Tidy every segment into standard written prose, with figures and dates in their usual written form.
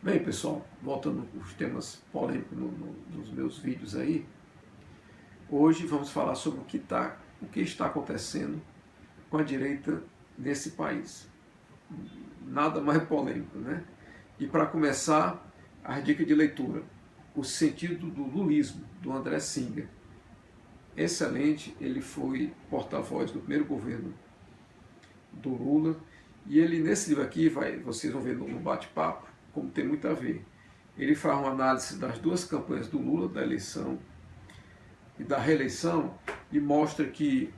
Bem, pessoal, voltando aos temas polêmicos nos meus vídeos aí, hoje vamos falar sobre o que está acontecendo com a direita nesse país. Nada mais polêmico, né? E para começar, a dica de leitura, O Sentido do Lulismo, do André Singer. Excelente, ele foi porta-voz do primeiro governo do Lula, e ele nesse livro aqui, vocês vão ver no bate-papo, como tem muito a ver. Ele faz uma análise das duas campanhas do Lula, da eleição e da reeleição, e mostra que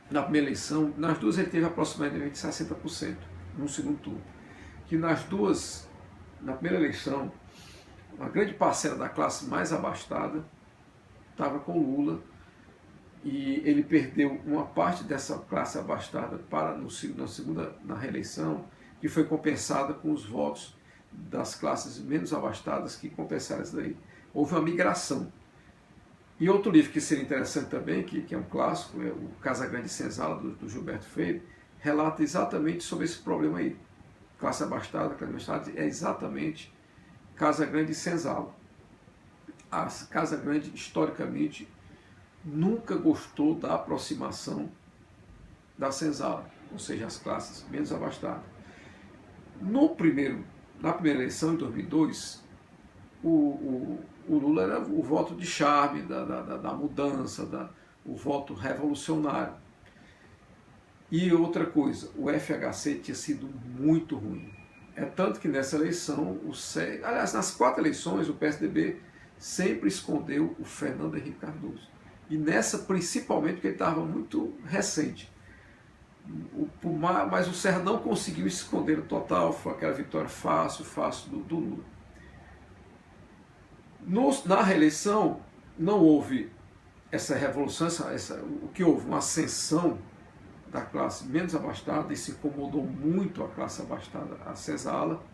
na primeira eleição, nas duas ele teve aproximadamente 60% no segundo turno. Que nas duas, na primeira eleição, uma grande parcela da classe mais abastada estava com Lula, e ele perdeu uma parte dessa classe abastada na reeleição, que foi compensada com os votos das classes menos abastadas que compensaram isso daí. Houve uma migração. E outro livro que seria interessante também, que é um clássico, é o Casagrande e Senzala, do Gilberto Freire, relata exatamente sobre esse problema aí. Classe abastada, é exatamente Casagrande e Senzala. A Casagrande, historicamente, nunca gostou da aproximação da Senzala, ou seja, as classes menos abastadas. Na primeira eleição, em 2002, o Lula era o voto de charme, da mudança, o voto revolucionário. E outra coisa, o FHC tinha sido muito ruim. É tanto que nessa eleição, aliás, nas 4 eleições, o PSDB sempre escondeu o Fernando Henrique Cardoso. E nessa, principalmente, porque ele estava muito recente. Mas o Serra não conseguiu esconder o total, foi aquela vitória fácil do Lula. Na reeleição, não houve essa revolução, o que houve? Uma ascensão da classe menos abastada, e se incomodou muito a classe abastada, a Senzala,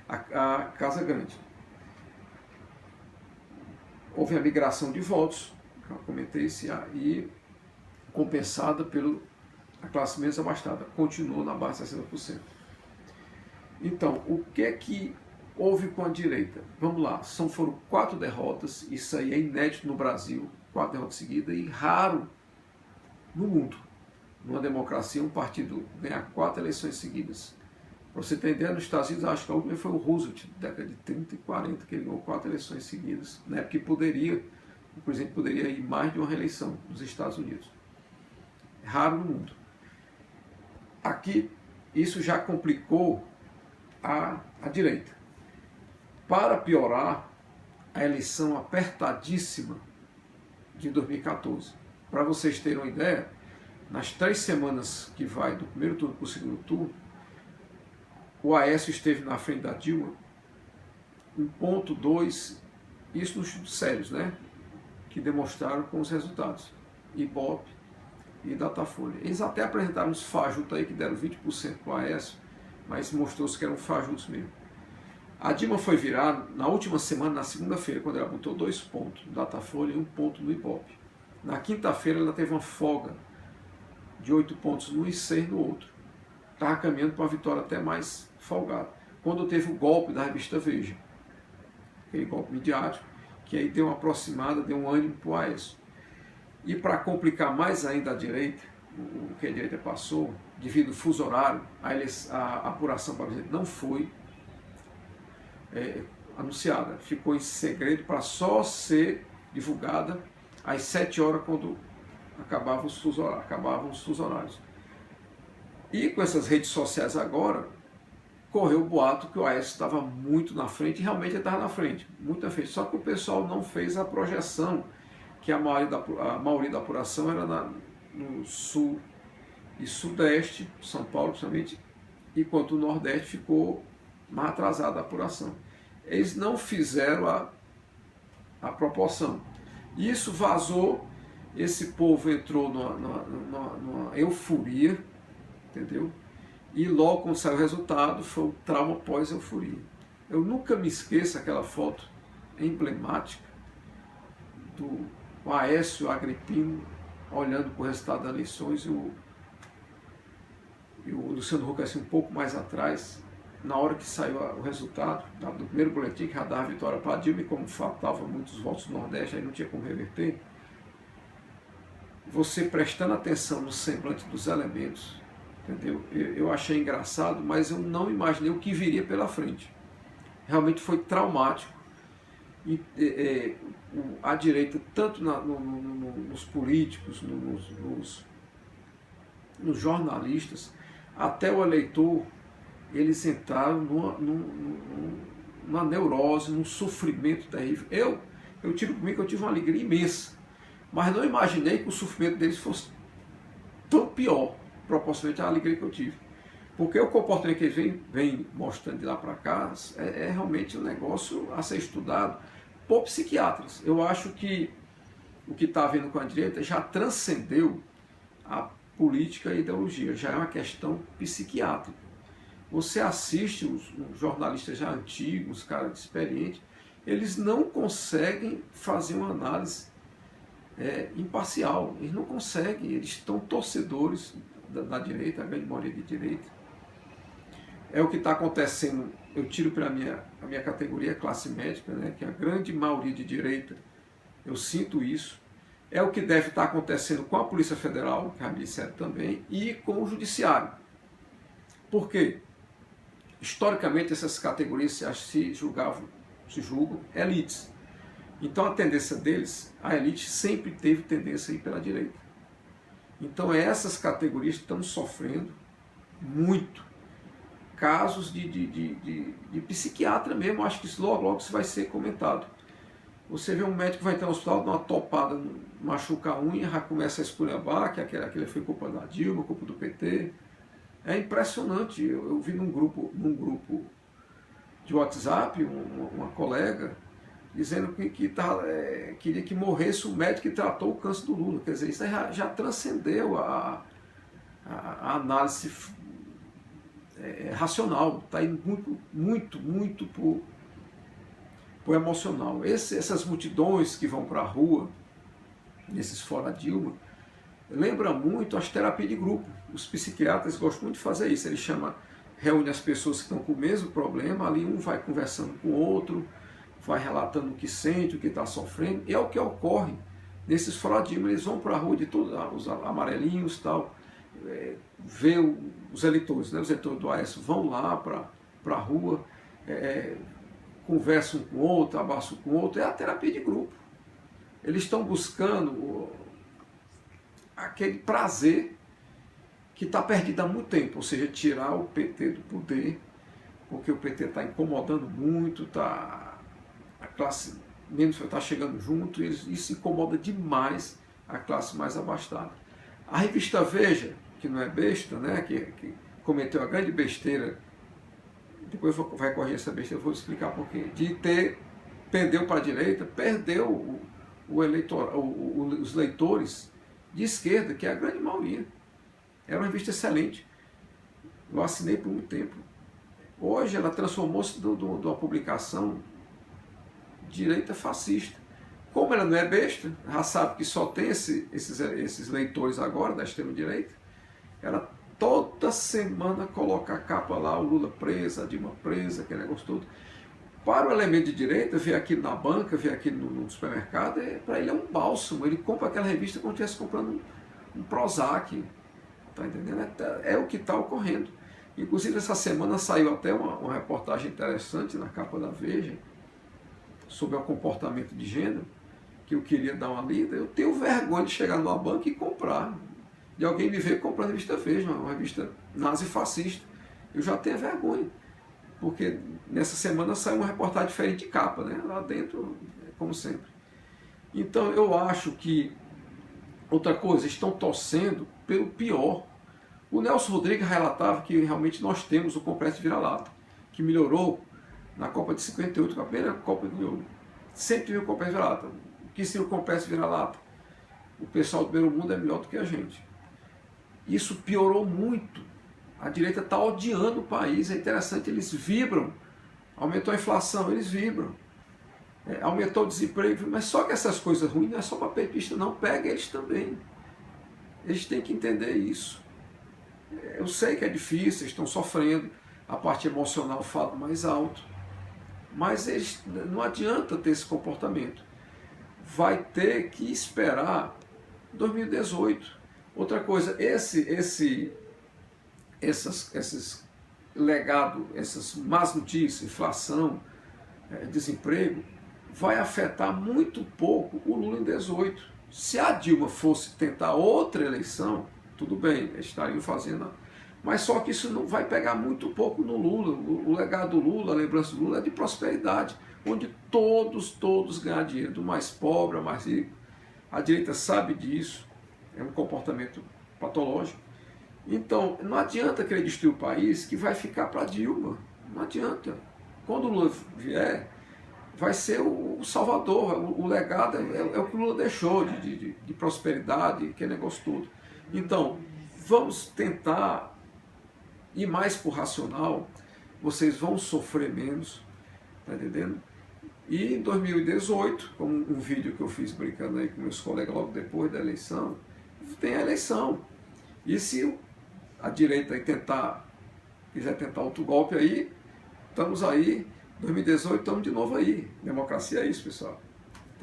a Casagrande. Houve a migração de votos, eu comentei isso, e compensada pela classe menos abastada. Continuou na base de 60%. Então, o que é que houve com a direita? Vamos lá, foram 4 derrotas, isso aí é inédito no Brasil, 4 derrotas seguidas, e raro no mundo. Numa democracia, um partido ganhar 4 eleições seguidas. Para você ter ideia, nos Estados Unidos, acho que a última foi o Roosevelt, na década de 30 e 40, que ele ganhou 4 eleições seguidas, na época que o presidente poderia ir mais de uma reeleição nos Estados Unidos. Raro no mundo. Aqui, isso já complicou a direita. Para piorar, a eleição apertadíssima de 2014. Para vocês terem uma ideia, nas 3 semanas que vai do primeiro turno para o segundo turno, o Aécio esteve na frente da Dilma 1,2, isso nos estudos sérios, né? Que demonstraram com os resultados, Ibope e Datafolha. Eles até apresentaram uns fajutos aí que deram 20% para o Aécio, mas mostrou-se que eram fajutos mesmo. A Dilma foi virar na última semana, na segunda-feira, quando ela botou 2 pontos no Datafolha e 1 ponto no Ibope. Na quinta-feira ela teve uma folga de 8 pontos num e 6 no outro. Estava caminhando para uma vitória até mais folgada. Quando teve o golpe da revista Veja, aquele golpe midiático, que aí deu uma aproximada, deu um ânimo para o Aécio. E para complicar mais ainda a direita, o que a direita passou, devido ao fuso horário, a apuração para o presidente não foi anunciada, ficou em segredo para só ser divulgada às 7 horas, quando acabavam os fusos horários. E com essas redes sociais agora, correu o boato que o Aécio estava muito na frente, e realmente ele estava na frente, muito na frente. Só que o pessoal não fez a projeção, que a maioria da apuração era no sul e sudeste, São Paulo principalmente, enquanto o nordeste ficou mais atrasada a apuração. Eles não fizeram a proporção. Isso vazou, esse povo entrou numa euforia, entendeu? E logo quando saiu o resultado, foi um trauma pós-euforia. Eu nunca me esqueço aquela foto emblemática do Aécio Agripino olhando para o resultado das eleições, e o Luciano Huck assim um pouco mais atrás, na hora que saiu o resultado do primeiro boletim, que já dava vitória para Dilma, e como faltavam muitos votos do Nordeste, aí não tinha como reverter, você prestando atenção no semblante dos elementos, entendeu? Eu achei engraçado, mas eu não imaginei o que viria pela frente. Realmente foi traumático. E a direita, tanto nos políticos, nos jornalistas, até o eleitor, eles entraram numa neurose, num sofrimento terrível. Eu tiro comigo que eu tive uma alegria imensa, mas não imaginei que o sofrimento deles fosse tão pior, proporcionalmente à alegria que eu tive. Porque o comportamento que ele vem mostrando de lá para cá é realmente um negócio a ser estudado por psiquiatras. Eu acho que o que está havendo com a direita já transcendeu a política e a ideologia, já é uma questão psiquiátrica. Você assiste os jornalistas já antigos, os caras experientes, eles não conseguem fazer uma análise imparcial, eles não conseguem, eles estão torcedores da direita, a grande maioria de direita. É o que está acontecendo, eu tiro para a minha categoria classe médica, né, que a grande maioria de direita, eu sinto isso. É o que deve estar acontecendo com a Polícia Federal, que já me disseram também, e com o Judiciário. Por quê? Historicamente, essas categorias se julgam elites. Então, a tendência deles, a elite sempre teve tendência a ir pela direita. Então, essas categorias estão sofrendo muito. Casos de psiquiatra mesmo, acho que isso logo isso vai ser comentado. Você vê um médico que vai entrar no hospital, dá uma topada, machuca a unha, já começa a esculhambar, que aquele foi culpa da Dilma, culpa do PT. É impressionante. Eu vi num grupo de WhatsApp, uma colega dizendo que queria que morresse o médico que tratou o câncer do Lula. Quer dizer, isso já transcendeu a análise racional, está indo muito por emocional. Essas multidões que vão para a rua, nesses fora Dilma, lembra muito as terapias de grupo. Os psiquiatras gostam muito de fazer isso. Eles reúnem as pessoas que estão com o mesmo problema, ali um vai conversando com o outro, vai relatando o que sente, o que está sofrendo, e é o que ocorre nesses fora Dilma. Eles vão para a rua de todos, os amarelinhos e tal, ver os eleitores, né? Os eleitores do Aécio vão lá para a rua, conversam com o outro, abraçam com o outro, é a terapia de grupo. Eles estão buscando aquele prazer que está perdido há muito tempo, ou seja, tirar o PT do poder, porque o PT está incomodando muito, a classe menos está chegando junto, e isso incomoda demais a classe mais abastada. A revista Veja, que não é besta, né, que cometeu a grande besteira, depois vai corrigir essa besteira, eu vou explicar por quê, perdeu para a direita, perdeu os leitores de esquerda, que é a grande maioria. Era uma revista excelente. Eu assinei por muito tempo. Hoje ela transformou-se de uma publicação direita fascista. Como ela não é besta, já sabe que só tem esses leitores agora da extrema-direita, ela toda semana coloca a capa lá, o Lula preso, a Dilma presa, aquele negócio todo. Para o elemento de direita, ver aquilo na banca, ver aquilo no supermercado, para ele é um bálsamo. Ele compra aquela revista como se estivesse comprando um Prozac. Tá entendendo? É o que está ocorrendo. Inclusive, essa semana saiu até uma reportagem interessante na capa da Veja sobre o comportamento de gênero, que eu queria dar uma lida. Eu tenho vergonha de chegar numa banca e comprar, de alguém me ver comprando a revista Veja, uma revista nazi-fascista. Eu já tenho vergonha, porque nessa semana saiu uma reportagem diferente de capa, né? Lá dentro, como sempre. Então, eu acho que, outra coisa, estão torcendo pelo pior. O Nelson Rodrigues relatava que realmente nós temos o complexo de vira-lata, que melhorou na Copa de 58, a primeira Copa que melhorou. Sempre teve o complexo de vira-lata. O que seria o complexo de vira-lata? O pessoal do primeiro mundo é melhor do que a gente. Isso piorou muito. A direita está odiando o país, é interessante, eles vibram. Aumentou a inflação, eles vibram. Aumentou o desemprego, mas só que essas coisas ruins não é só para petista, não, pega eles também. Eles têm que entender isso. Eu sei que é difícil, eles estão sofrendo. a parte emocional fala mais alto, mas eles, não adianta ter esse comportamento. Vai ter que esperar 2018. Outra coisa, esses legado, essas más notícias, inflação, desemprego, vai afetar muito pouco o Lula em 2018. Se a Dilma fosse tentar outra eleição, tudo bem, estariam fazendo. Mas só que isso não vai pegar muito pouco no Lula. O legado do Lula, a lembrança do Lula é de prosperidade, onde todos ganham dinheiro, do mais pobre ao mais rico. A direita sabe disso, é um comportamento patológico. Então, não adianta querer destruir o país que vai ficar para Dilma. Não adianta. Quando o Lula vier, vai ser o salvador. O legado é o que o Lula deixou de prosperidade, que é negócio todo. Então, vamos tentar ir mais por racional. Vocês vão sofrer menos, tá entendendo? E em 2018, como um vídeo que eu fiz brincando aí com meus colegas logo depois da eleição, tem a eleição. E se a direita quiser tentar outro golpe aí, estamos aí, 2018 estamos de novo aí. Democracia é isso, pessoal.